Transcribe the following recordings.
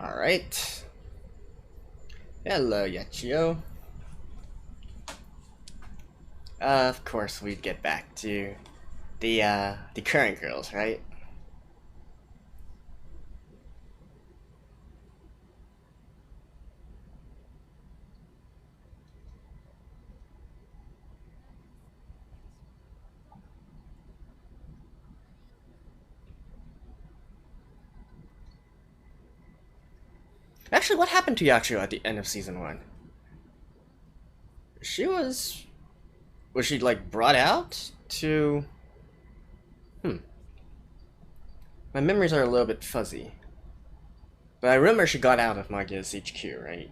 Alright. Hello, Yachio. Of course, we'd get back to the current girls, right? Actually, what happened to Yachio at the end of season 1? She was... Was she, like, brought out to... My memories are a little bit fuzzy. But I remember she got out of Magia's HQ, right?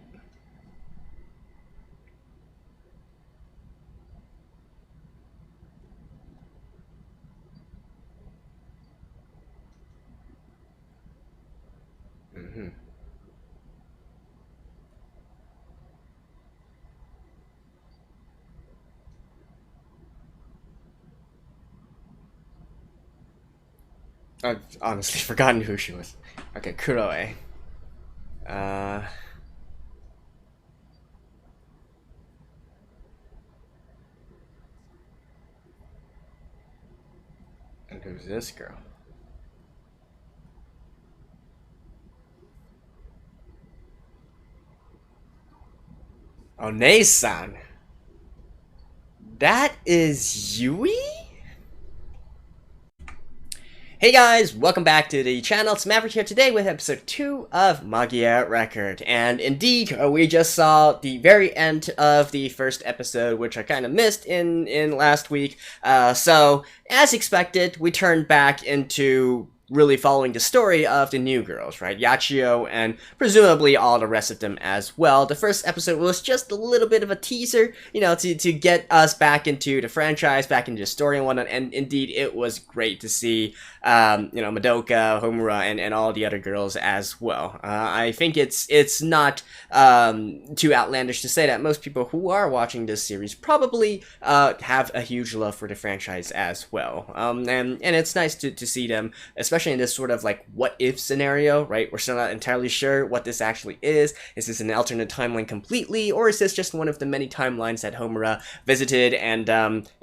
Mm-hmm. I've honestly forgotten who she was. Okay, Kuroe. Uh... And who's this girl? Oh, Nei-san. That is Yui? Hey guys, welcome back to the channel. It's Maverick here today with episode 2 of Magia Record. And indeed, we just saw the very end of the first episode, which I kind of missed in last week. So, as expected, we turned back into really following the story of the new girls, right? Yachio and presumably all the rest of them as well. The first episode was just a little bit of a teaser, you know, to get us back into the franchise, back into the story and whatnot, and indeed it was great to see, you know, Madoka, Homura, and all the other girls as well. I think it's not too outlandish to say that most people who are watching this series probably have a huge love for the franchise as well. And it's nice to see them, especially in this sort of like what if scenario, right? We're still not entirely sure what this actually is. Is this an alternate timeline completely, or is this just one of the many timelines that Homura visited and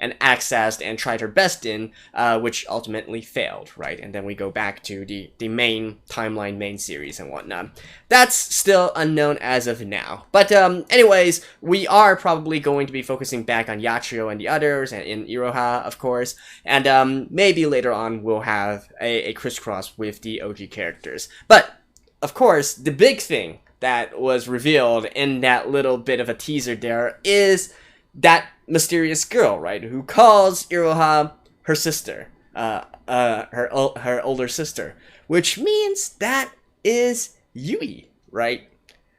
accessed and tried her best in, which ultimately failed, right? And then we go back to the main timeline, main series and whatnot. That's still unknown as of now. But anyways, we are probably going to be focusing back on Yachio and the others, and in Iroha, of course. And maybe later on we'll have a crisscross with the OG characters. But, of course, the big thing that was revealed in that little bit of a teaser there is that mysterious girl, right? Who calls Iroha her sister. Her older sister. Which means that is Yui, right?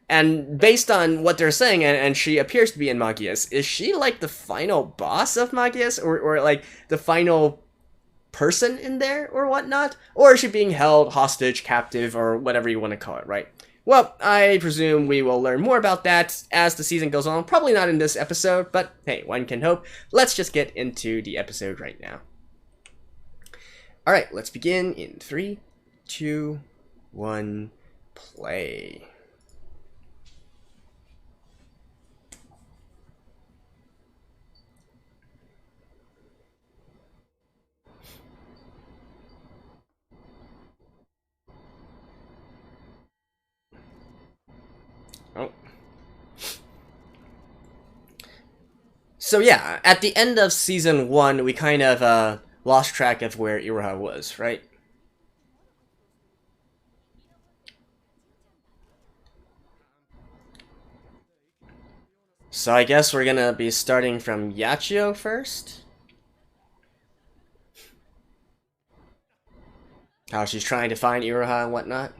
And based on what they're saying, and she appears to be in Magias, is she like the final boss of Magias? Or like the final person in there or whatnot? Or is she being held hostage, captive, or whatever you want to call it, right? Well, I presume we will learn more about that as the season goes on. Probably not in this episode, but hey, one can hope. Let's just get into the episode right now. Alright, let's begin in 3, 2, 1, play. Oh. So yeah, at the end of season 1, we kind of lost track of where Iroha was, right? So I guess we're gonna be starting from Yachio first? How she's trying to find Iroha and whatnot?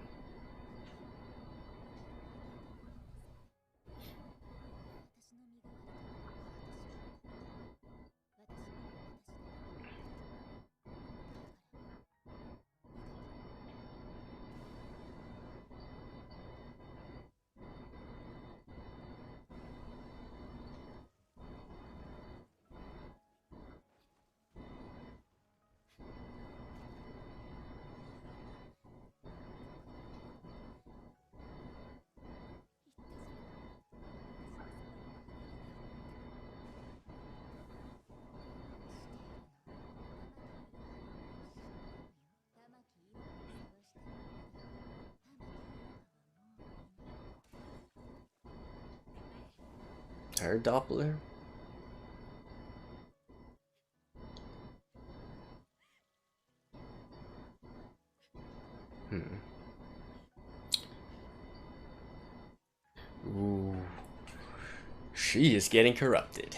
Her Doppler? Ooh. She is getting corrupted.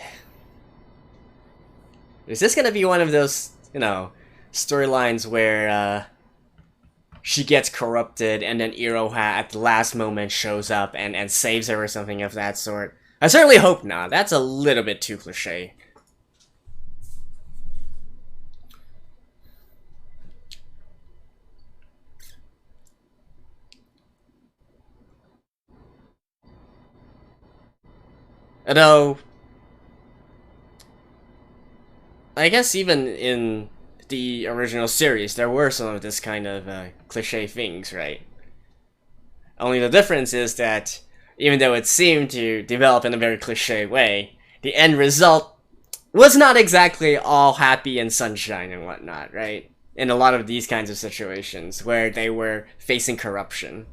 Is this gonna be one of those, you know, storylines where she gets corrupted and then Iroha at the last moment shows up and saves her or something of that sort? I certainly hope not. That's a little bit too cliche. Although, I guess even in the original series, there were some of this kind of cliche things, right? Only the difference is that, even though it seemed to develop in a very cliche way, the end result was not exactly all happy and sunshine and whatnot, right? In a lot of these kinds of situations, where they were facing corruption.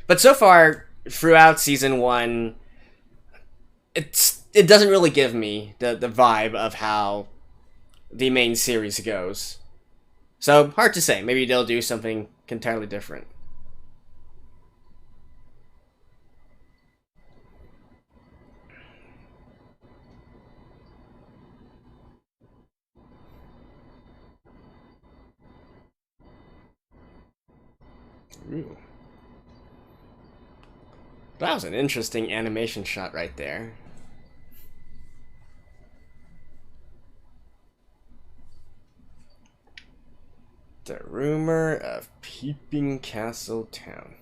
But so far, throughout season 1, it doesn't really give me the vibe of how the main series goes. So, hard to say. Maybe they'll do something entirely different. Ooh. That was an interesting animation shot right there. The rumor of Peeping Castle Town.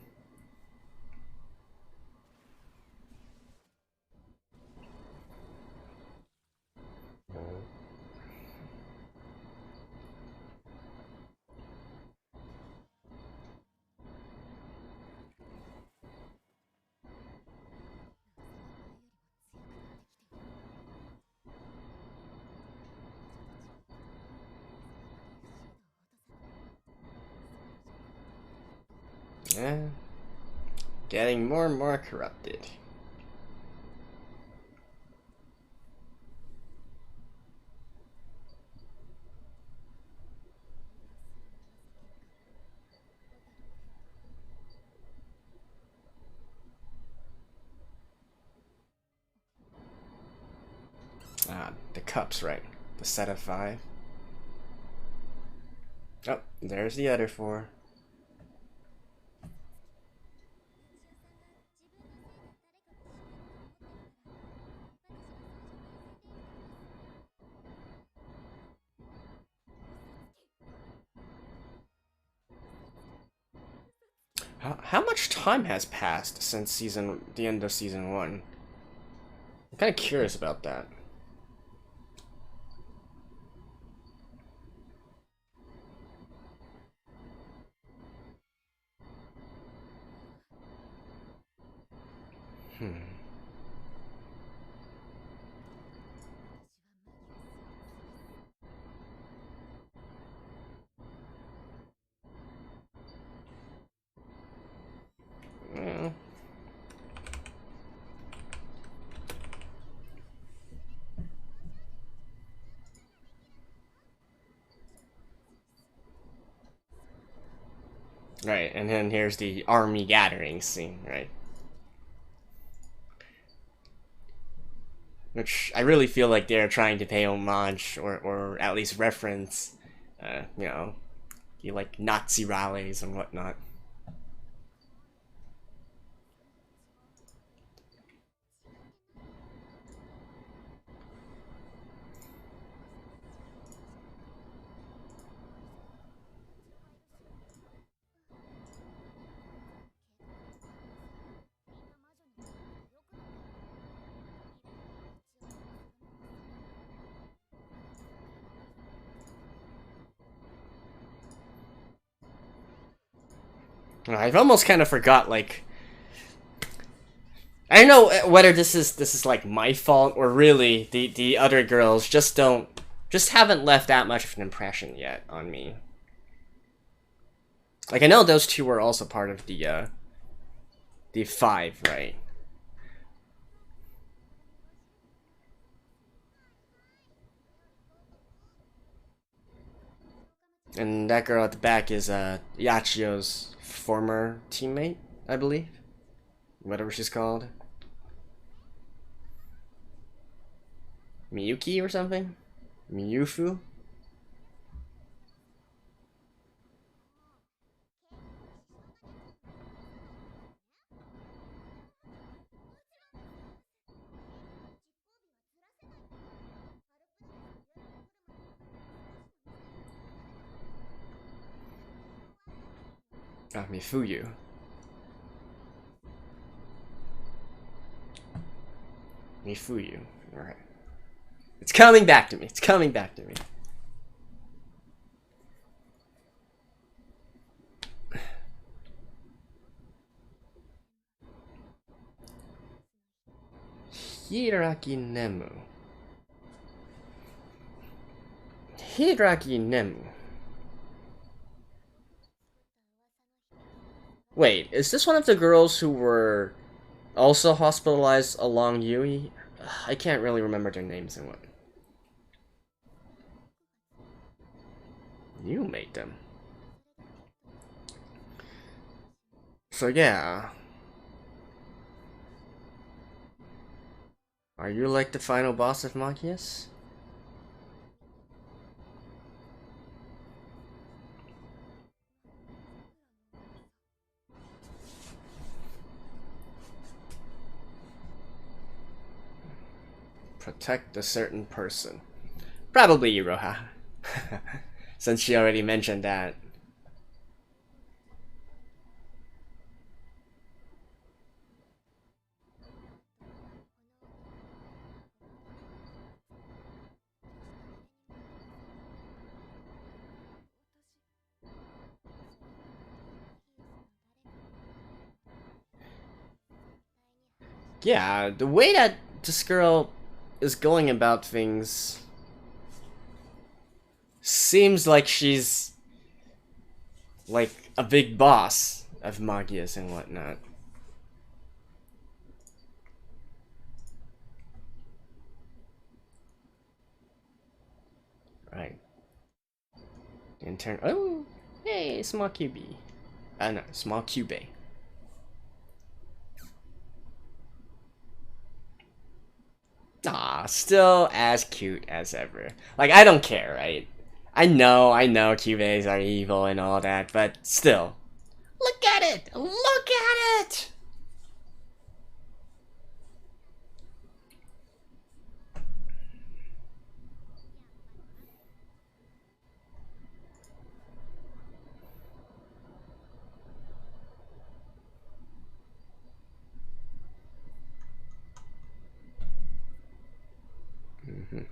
Yeah, getting more and more corrupted. Ah, the cups, right? The set of 5. Oh, there's the other 4. How much time has passed since the end of season 1? I'm kind of curious about that. Right, and then here's the army gathering scene, right? Which I really feel like they're trying to pay homage or at least reference, you know, the like Nazi rallies and whatnot. I've almost kind of forgot, like, I don't know whether this is like my fault or really the other girls just haven't left that much of an impression yet on me. Like, I know those two were also part of the 5, right? And that girl at the back is Yachio's former teammate, I believe. Whatever she's called. Miyuki or something? Miyufu? Ah, Mifuyu. Mifuyu. Alright. It's coming back to me. It's coming back to me. Hiraki Nemu. Hiraki Nemu. Wait, is this one of the girls who were also hospitalized along Yui? I can't really remember their names and what. You made them. So yeah. Are you like the final boss of Magius? Protect a certain person. Probably Iroha. Since she already mentioned that. Yeah, the way that this girl is going about things seems like she's like a big boss of Magius and whatnot. Right. Intern. Oh, hey, small QB. No, small cube. Ah, still as cute as ever. Like, I don't care, right? I know Cubes are evil and all that, but still. Look at it! Look at it! Mm-hmm.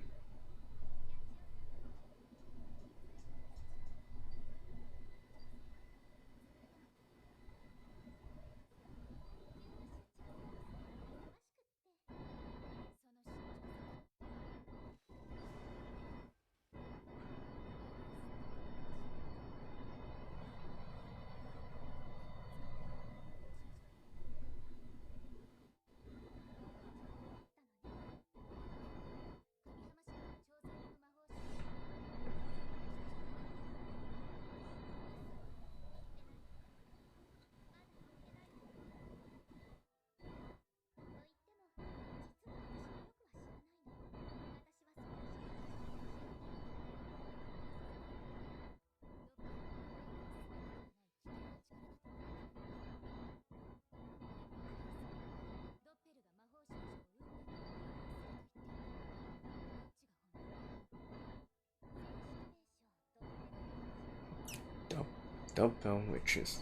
Doppel, which is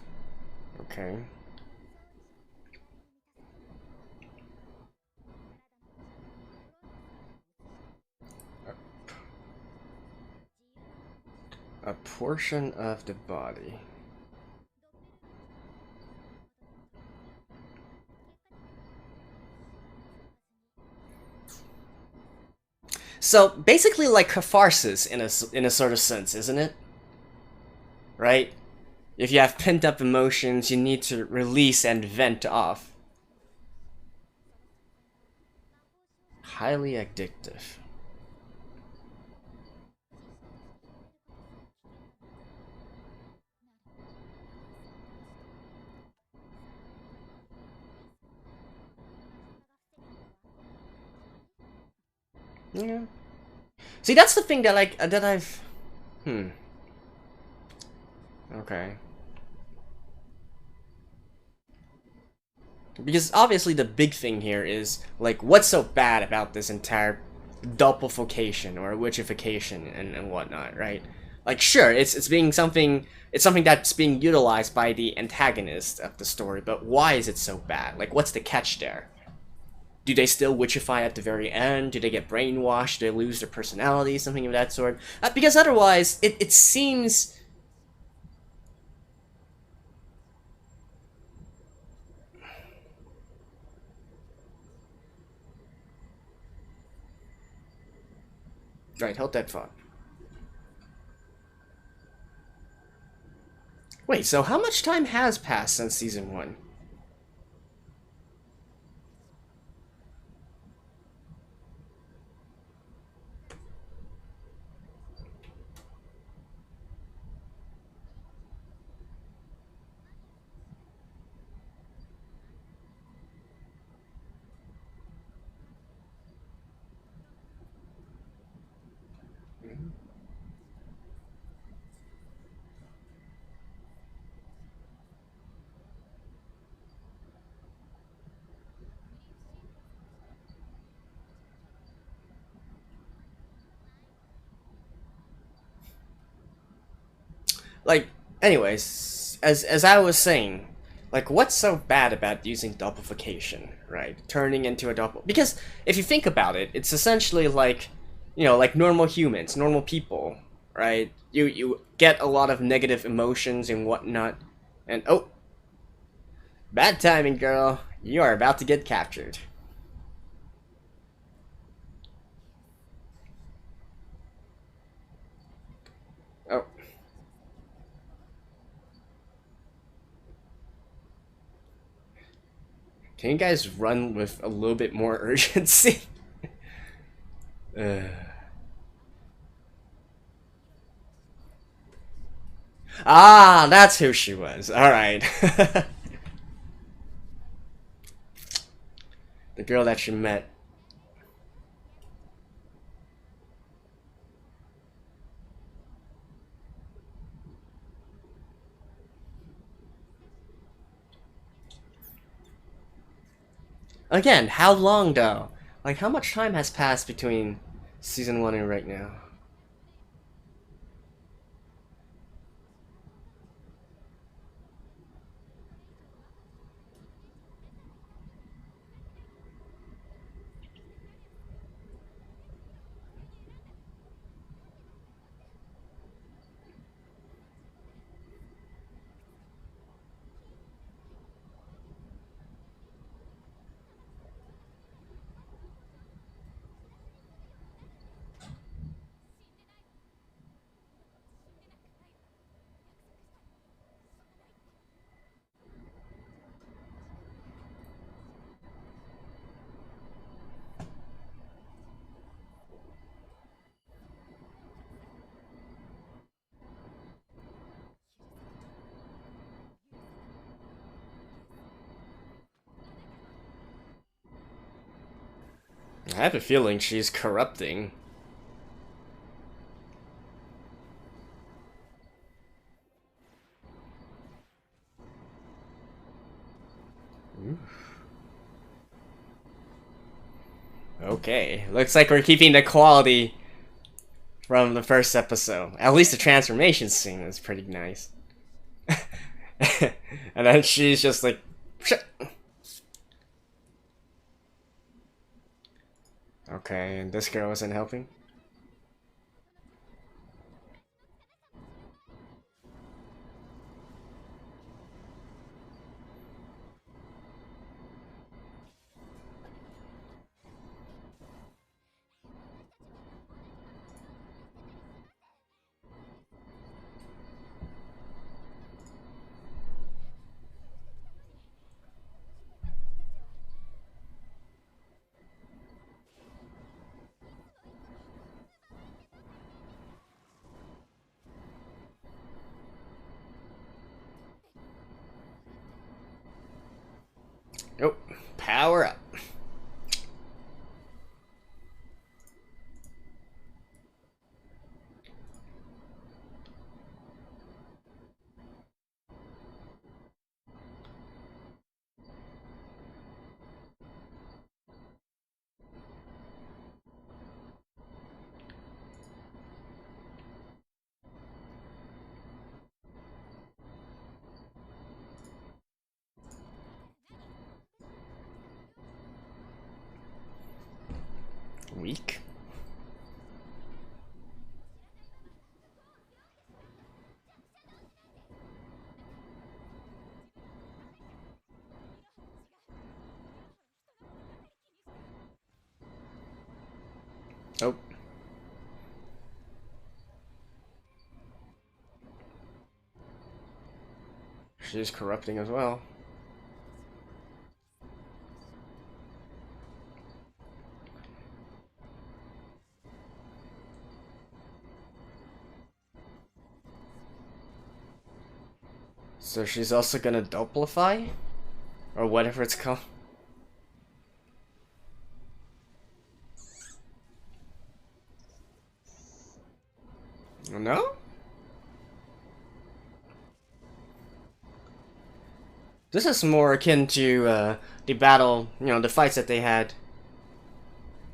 okay. A portion of the body. So basically, like catharsis in a sort of sense, isn't it? Right? If you have pent up emotions, you need to release and vent off. Highly addictive. Yeah. See, that's the thing that like that I've. Okay. Because obviously the big thing here is like what's so bad about this entire doppelification or witchification and whatnot, right? Like sure, it's being something that's being utilized by the antagonist of the story, but why is it so bad? Like what's the catch there? Do they still witchify at the very end? Do they get brainwashed? Do they lose their personality? Something of that sort? Because otherwise, it seems. Right, hold that thought. Wait, so how much time has passed since season 1? Like, anyways, as I was saying, like, what's so bad about using doppelification, right? Turning into a doppel. Because if you think about it, it's essentially like, you know, like normal humans, normal people, right? You get a lot of negative emotions and whatnot, and oh, bad timing, girl. You are about to get captured. Oh. Can you guys run with a little bit more urgency? Ah, that's who she was. Alright. The girl that you met. Again, how long though? Like, how much time has passed between season 1 and right now? I have a feeling she's corrupting. Okay, looks like we're keeping the quality from the first episode. At least the transformation scene is pretty nice. And then she's just like, shit. Okay, and this girl isn't helping. Oh, power up. weak. Oh. She's corrupting as well. So she's also gonna Doppelify? Or whatever it's called. No? This is more akin to the battle, you know, the fights that they had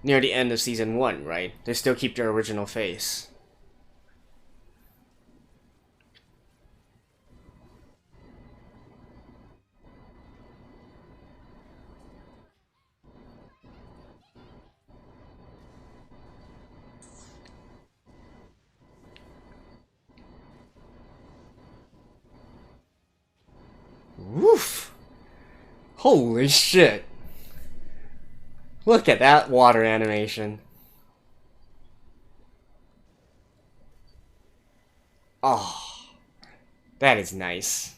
near the end of Season 1, right? They still keep their original face. Woof! Holy shit! Look at that water animation. Oh, that is nice.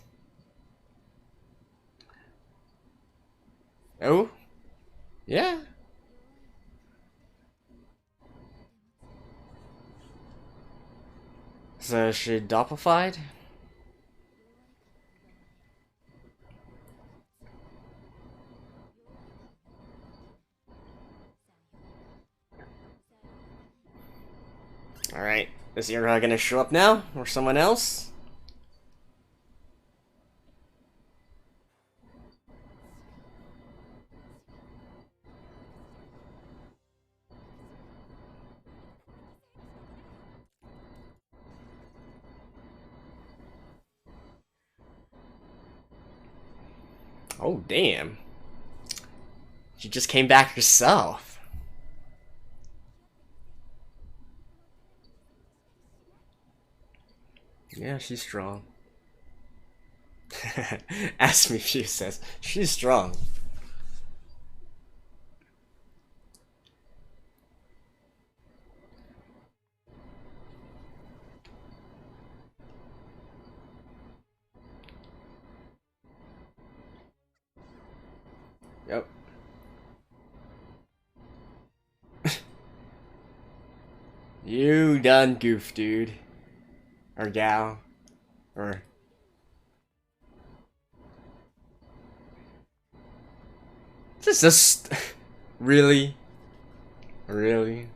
Oh? Yeah. So she doppelified? Alright, is Ira gonna show up now? Or someone else? Oh, damn. She just came back herself. Yeah, she's strong. Ask me, Few says. She's strong. Yep. You done goof, dude. Or gal. Or... This is just... Really? Really?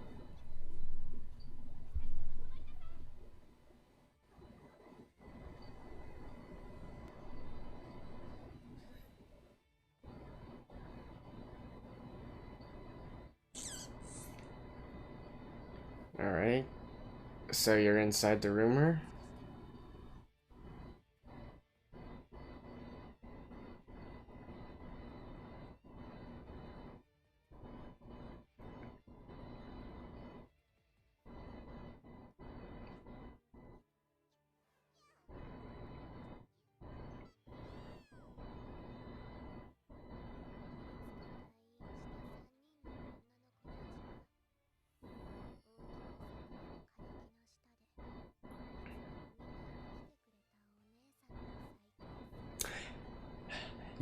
Alright. So you're inside the rumor?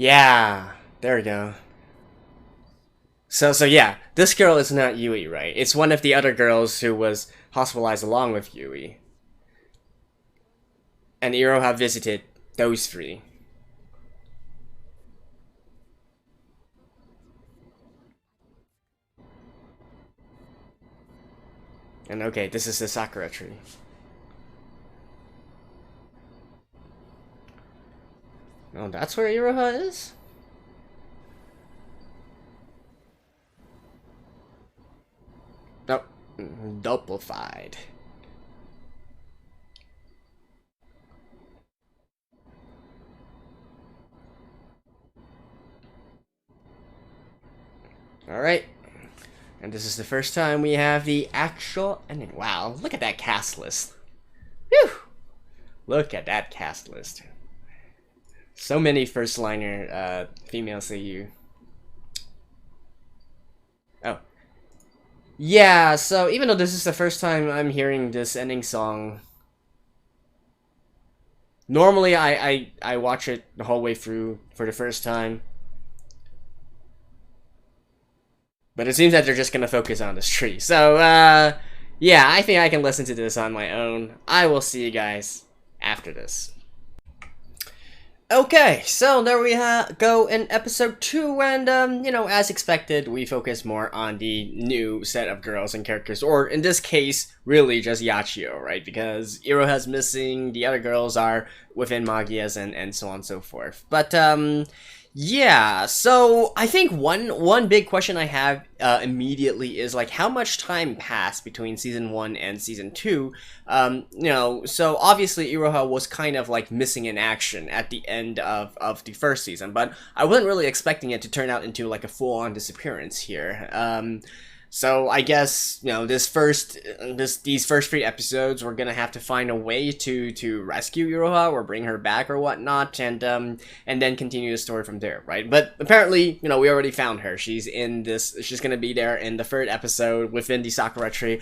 Yeah, there we go. So yeah, this girl is not Yui, right? It's one of the other girls who was hospitalized along with Yui. And Iroha visited those three. And okay, this is the Sakura tree. Oh, that's where Iroha is? Nope. Doppelified. Alright. And this is the first time we have the actual ending. Wow, look at that cast list. Whew! Look at that cast list. So many first-liner female seiyuu. Oh. Yeah, so even though this is the first time I'm hearing this ending song, normally I watch it the whole way through for the first time. But it seems that they're just gonna focus on this tree. So, yeah, I think I can listen to this on my own. I will see you guys after this. Okay, so there we go in episode 2, and, you know, as expected, we focus more on the new set of girls and characters, or in this case, really just Yachio, right? Because Iroha's missing, the other girls are within Magia's, and so on and so forth. But, yeah, so I think one big question I have immediately is like how much time passed between season 1 and season 2. You know, so obviously Iroha was kind of like missing in action at the end of the first season, but I wasn't really expecting it to turn out into like a full-on disappearance here. So I guess, you know, these first 3 episodes, we're gonna have to find a way to rescue Iroha or bring her back or whatnot, and then continue the story from there, right? But apparently, you know, we already found her. She's gonna be there in the 3rd episode within the Sakura tree.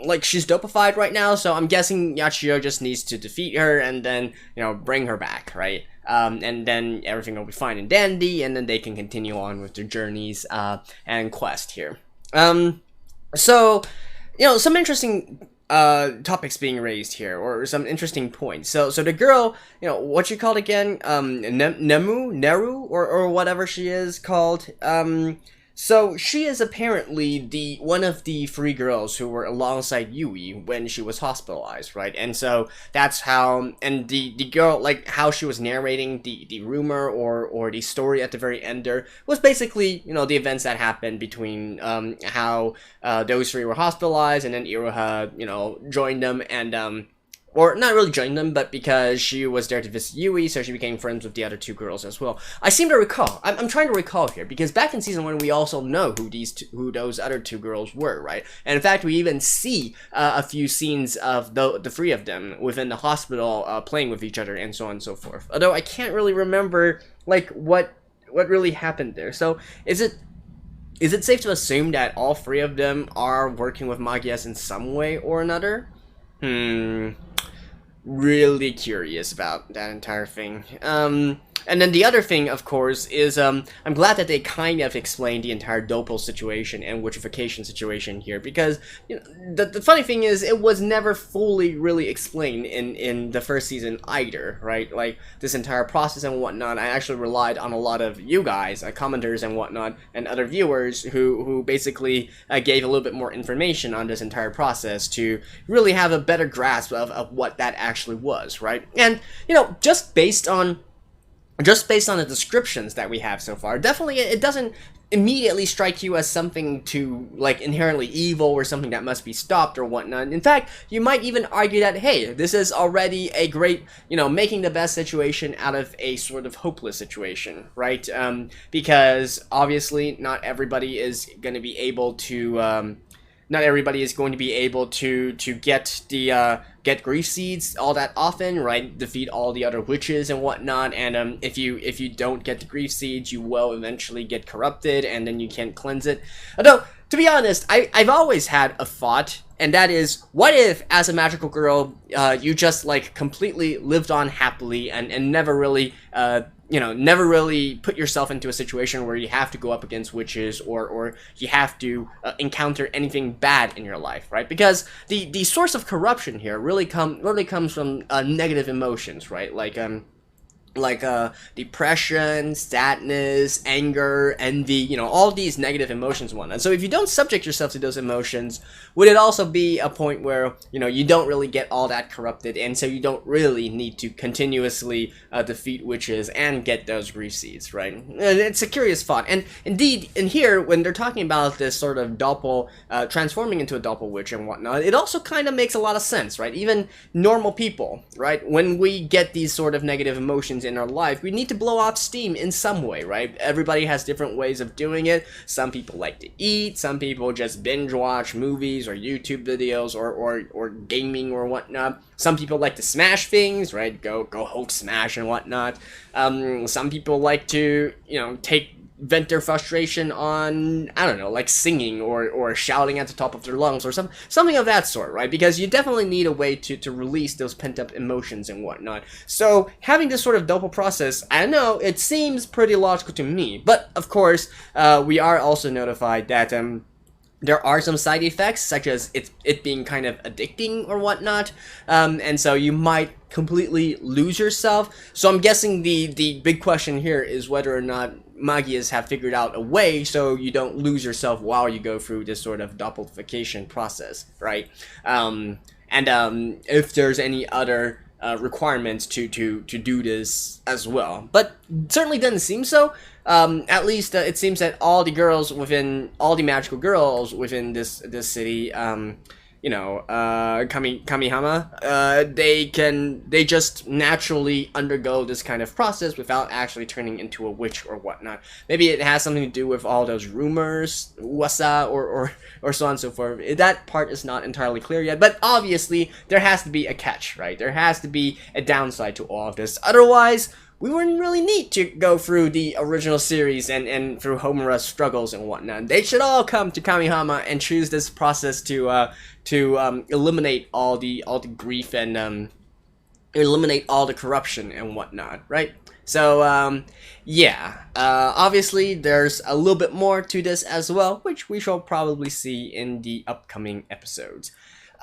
Like, she's dopified right now, so I'm guessing Yachio just needs to defeat her and then, you know, bring her back, right? And then everything will be fine and dandy, and then they can continue on with their journeys and quest here. So, you know, some interesting topics being raised here, or some interesting points. So the girl, you know, what you called again, Neru, or whatever she is called, so she is apparently one of the 3 girls who were alongside Yui when she was hospitalized, right? And so that's how, and the girl, like how she was narrating the rumor or the story at the very end there was basically, you know, the events that happened between how those 3 were hospitalized, and then Iroha, you know, joined them, and or not really joined them, but because she was there to visit Yui, so she became friends with the other 2 girls as well. I seem to recall, I'm trying to recall here, because back in season 1, we also know who those other 2 girls were, right? And in fact, we even see a few scenes of the 3 of them within the hospital playing with each other, and so on and so forth. Although I can't really remember, like, what really happened there. So, is it safe to assume that all 3 of them are working with Magias in some way or another? Really curious about that entire thing. And then the other thing, of course, is I'm glad that they kind of explained the entire Doppel situation and witchification situation here, because, you know, the funny thing is it was never fully really explained in the first season either, right? Like, this entire process and whatnot, I actually relied on a lot of you guys, commenters and whatnot, and other viewers who basically gave a little bit more information on this entire process to really have a better grasp of what that actually was, right? And, you know, just based on the descriptions that we have so far, definitely it doesn't immediately strike you as something to, like, inherently evil or something that must be stopped or whatnot. In fact, you might even argue that, hey, this is already a great, you know, making the best situation out of a sort of hopeless situation, right? Because obviously not everybody is going to be able to, get grief seeds all that often, right? Defeat all the other witches and whatnot, and if you don't get the grief seeds, you will eventually get corrupted, and then you can't cleanse it. Although, to be honest, I've always had a thought, and that is, what if, as a magical girl, you just, like, completely lived on happily and never really, you know, never really put yourself into a situation where you have to go up against witches or you have to encounter anything bad in your life, right? Because the source of corruption here really comes from negative emotions, right? Like depression, sadness, anger, envy, you know, all these negative emotions and whatnot. So if you don't subject yourself to those emotions, would it also be a point where, you know, you don't really get all that corrupted, and so you don't really need to continuously defeat witches and get those grief seeds, right? It's a curious thought. And indeed, in here, when they're talking about this sort of Doppel, transforming into a Doppel witch and whatnot, it also kind of makes a lot of sense, right? Even normal people, right? When we get these sort of negative emotions in our life, we need to blow off steam in some way, right? Everybody has different ways of doing it. Some people like to eat, some people just binge watch movies or YouTube videos or gaming or whatnot. Some people like to smash things, right? Go Hulk smash and whatnot. Some people like to, vent their frustration on, I don't know, like singing or shouting at the top of their lungs or something of that sort, right? Because you definitely need a way to release those pent-up emotions and whatnot. So having this sort of Doppel process, I don't know, it seems pretty logical to me. But of course, we are also notified that there are some side effects, such as it being kind of addicting or whatnot, and so you might completely lose yourself. So I'm guessing the big question here is whether or not Magias have figured out a way so you don't lose yourself while you go through this sort of Doppelification process, right? And if there's any other requirements to do this as well, but certainly doesn't seem so. At least it seems that all the magical girls within this city, Kamihama, they just naturally undergo this kind of process without actually turning into a witch or whatnot. Maybe it has something to do with all those rumors, wasa, or so on and so forth. That part is not entirely clear yet, but obviously there has to be a catch, right? There has to be a downside to all of this. Otherwise, we wouldn't really need to go through the original series and through Homura's struggles and whatnot. They should all come to Kamihama and choose this process to eliminate all the grief and eliminate all the corruption and whatnot, right? So yeah, obviously there's a little bit more to this as well, which we shall probably see in the upcoming episodes.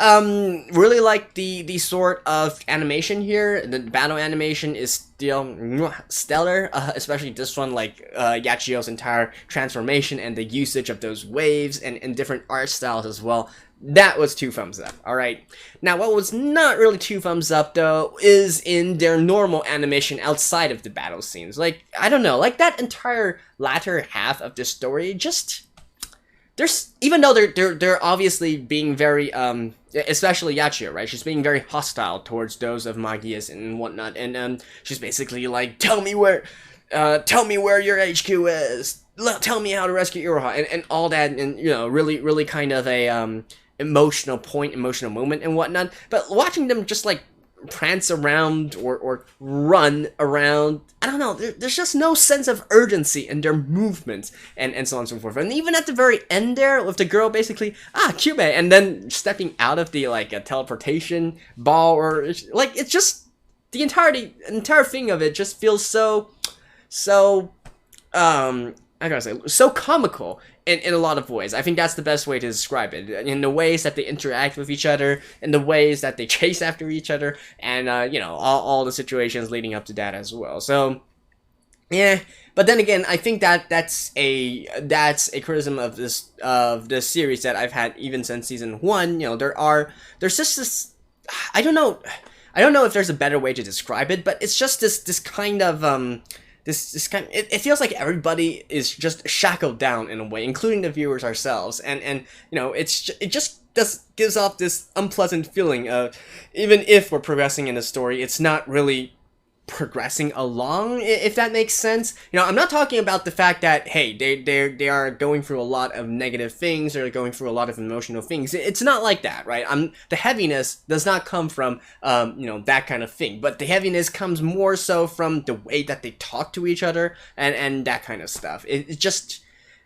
Really like the sort of animation here. The battle animation is still stellar, especially this one, like Yachio's entire transformation and the usage of those waves and different art styles as well. That was 2 thumbs up, alright? Now, what was not really 2 thumbs up, though, is in their normal animation outside of the battle scenes. Like, I don't know, like that entire latter half of the story, just... even though they're obviously being very, especially Yachio, right? She's being very hostile towards those of Magias and whatnot, and she's basically like, tell me where your HQ is, tell me how to rescue Iroha, and all that, and really kind of a emotional moment and whatnot. But watching them just like prance around or run around, I don't know, there's just no sense of urgency in their movements and so on and so forth. And even at the very end there, with the girl basically, Cube, and then stepping out of the like a teleportation ball, or like, it's just the entire thing of it just feels so I gotta say, so comical in a lot of ways. I think that's the best way to describe it. In the ways that they interact with each other, in the ways that they chase after each other, and all the situations leading up to that as well. So yeah, but then again, I think that's a criticism of this series that I've had even since season 1. There's just this, I don't know if there's a better way to describe it, but it's just this kind of this kind of, it feels like everybody is just shackled down in a way, including the viewers ourselves, and it just gives off this unpleasant feeling of, even if we're progressing in the story, it's not really progressing along, if that makes sense. I'm not talking about the fact that, hey, they are going through a lot of negative things, they're going through a lot of emotional things. It's not like that, right? The heaviness does not come from that kind of thing, but the heaviness comes more so from the way that they talk to each other and that kind of stuff. It just,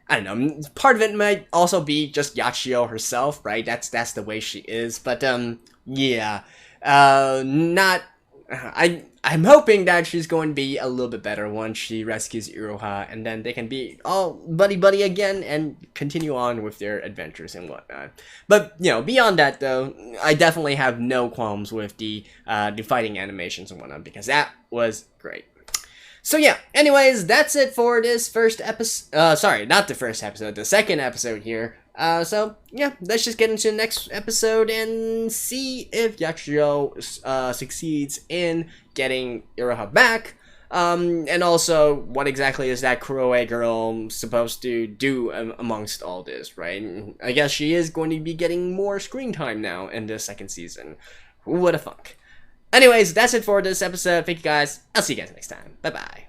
I don't know, part of it might also be just Yachio herself, right? That's the way she is, but yeah, I'm hoping that she's going to be a little bit better once she rescues Iroha, and then they can be all buddy again and continue on with their adventures and whatnot. But, beyond that, though, I definitely have no qualms with the fighting animations and whatnot, because that was great. So yeah, anyways, that's it for this first episode. Sorry, not the first episode, the second episode here. So yeah, let's just get into the next episode and see if Yachio succeeds in getting Iroha back. And also, what exactly is that Kuroe girl supposed to do amongst all this, right? I guess she is going to be getting more screen time now in the second season. Who would have thunk? Anyways, that's it for this episode. Thank you guys. I'll see you guys next time. Bye bye.